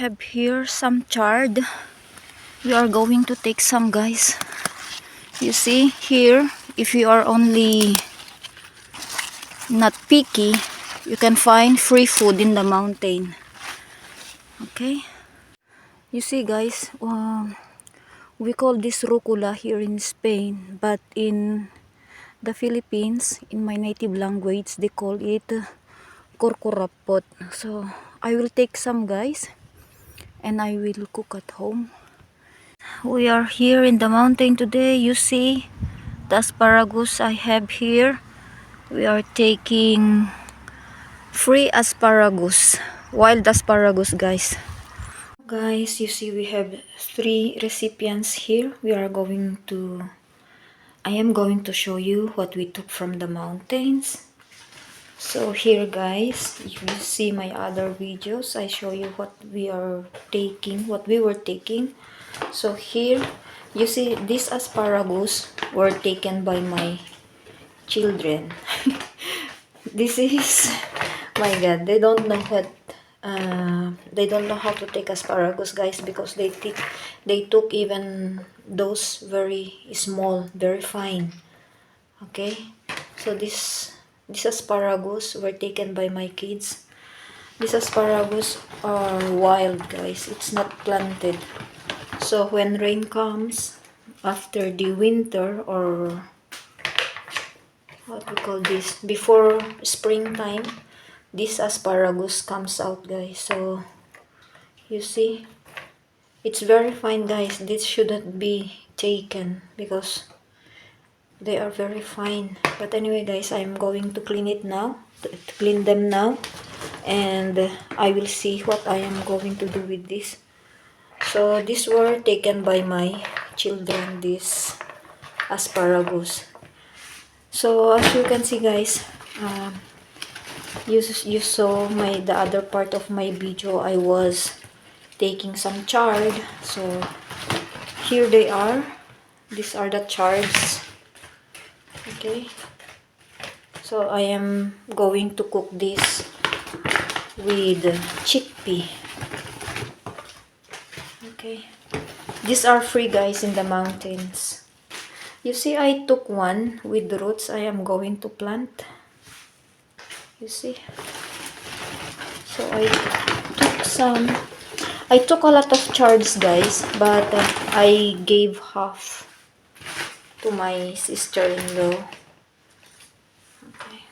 have here some chard. We are going to take some, guys. You see here, if you are only not picky, you can find free food in the mountain. Okay, you see, guys, we call this rucola here in Spain, but in the Philippines, in my native language, they call it kurkurapot. So I will take some, guys, and I will cook at home. We are here in the mountain today. You see the asparagus I have here. We are taking free asparagus, wild asparagus, guys. Guys, you see we have 3 recipients here. I am going to show you what we took from the mountains. So here, guys, if you see my other videos, I show you what we were taking. So here, you see these asparagus were taken by my children. This is, my God, they don't know how to take asparagus, guys, because they took even those very small, very fine. Okay, so these asparagus were taken by my kids. These asparagus are wild, guys. It's not planted. So when rain comes after the winter, or what we call this, before springtime, this asparagus comes out, guys. So you see, it's very fine, guys. This shouldn't be taken because they are very fine. But anyway, guys, I'm going to clean it now, to clean them now, and I will see what I am going to do with this. So these were taken by my children, this asparagus. So as you can see, guys, you saw the other part of my video. I was taking some chard. So here they are. These are the chards. Okay, so I am going to cook this with chickpea. Okay, these are free, guys, in the mountains. You see, I took one with the roots. I am going to plant. You see, so I took a lot of chards, guys, but I gave half to my sister-in-law. Okay,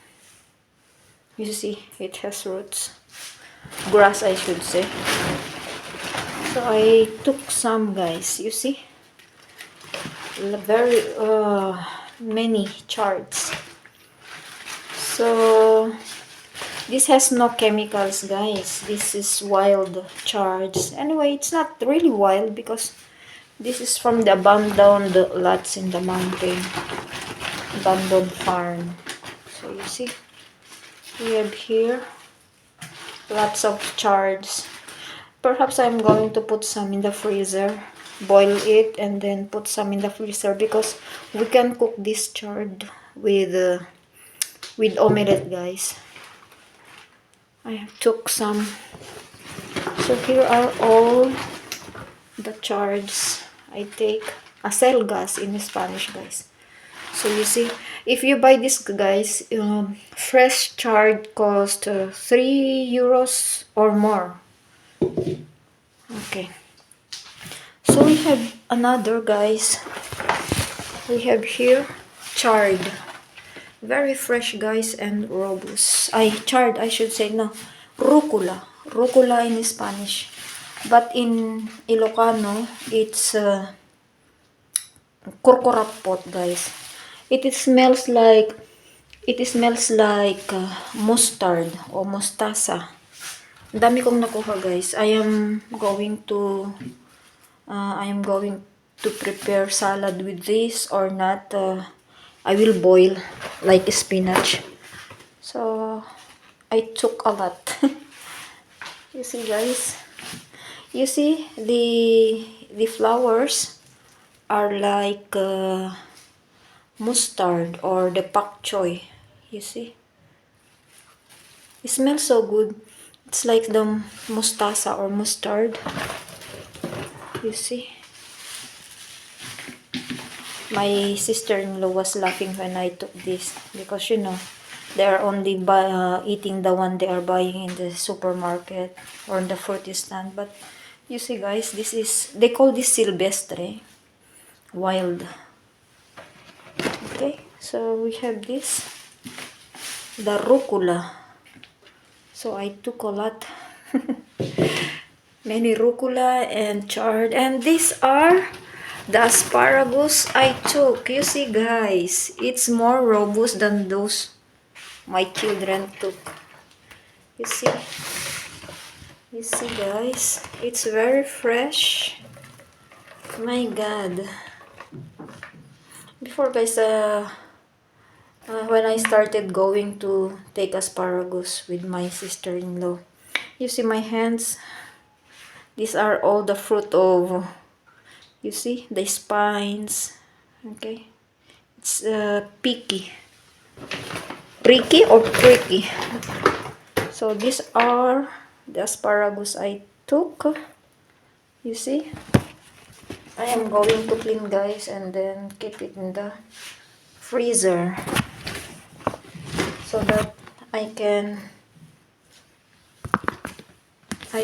you see, it has roots, grass, I should say. So I took some, guys. You see, very many chards. So this has no chemicals, guys. This is wild chards. Anyway, it's not really wild because this is from the abandoned lots in the mountain, abandoned farm. So you see, we have here lots of chards. Perhaps I'm going to put some in the freezer, boil it, and then put some in the freezer because we can cook this chard with omelette, guys. I took some. So here are all the chards I take. Acelgas in Spanish, guys. So you see, if you buy this, guys, fresh chard cost 3 euros or more. Okay, so we have another, guys. We have here chard, very fresh, guys, and robust. Chard, I should say, no, rucola in Spanish, but in Ilocano it's kurkurapot, guys. It smells like mustard or mustasa. Dami kong nakuha, guys. I am going to prepare salad with this or not. I will boil like spinach. So I took a lot. You see, guys. You see the flowers are like mustard or the pak choy. You see, it smells so good. It's like the mustasa or mustard. You see? My sister-in-law was laughing when I took this because, you know, they are only eating the one they are buying in the supermarket or in the fruit stand. But you see, guys, this is, they call this silvestre, wild. Okay, so we have this, the rucola. So I took a lot, many rucola and chard, and these are the asparagus I took. You see, guys, it's more robust than those my children took. You see? You see, guys? It's very fresh. My God. Before, guys, when I started going to take asparagus with my sister-in-law, you see my hands? These are all the fruit of, you see, the spines. Okay? It's picky. Pricky or pricky. So these are the asparagus I took. You see? I am going to clean, guys, and then keep it in the freezer so that I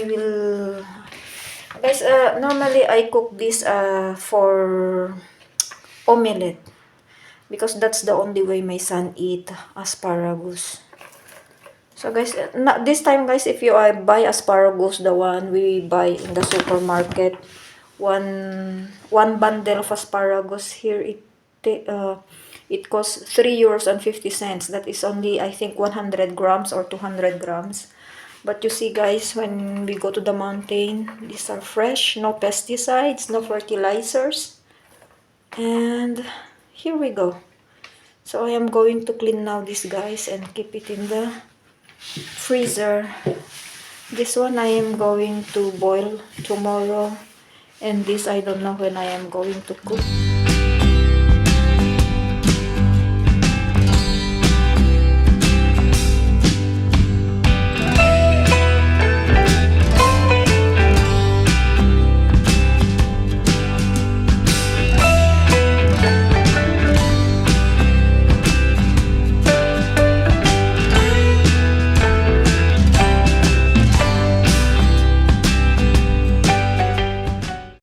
will, guys, normally I cook this for omelette because that's the only way my son eat asparagus. So guys, not this time, guys, if you buy asparagus, the one we buy in the supermarket, one bundle of asparagus here, it costs €3.50. That is only, I think, 100 grams or 200 grams. But you see, guys, when we go to the mountain, these are fresh, no pesticides, no fertilizers. And here we go. So I am going to clean now this, guys, and keep it in the freezer. This one I am going to boil tomorrow, and this I don't know when I am going to cook.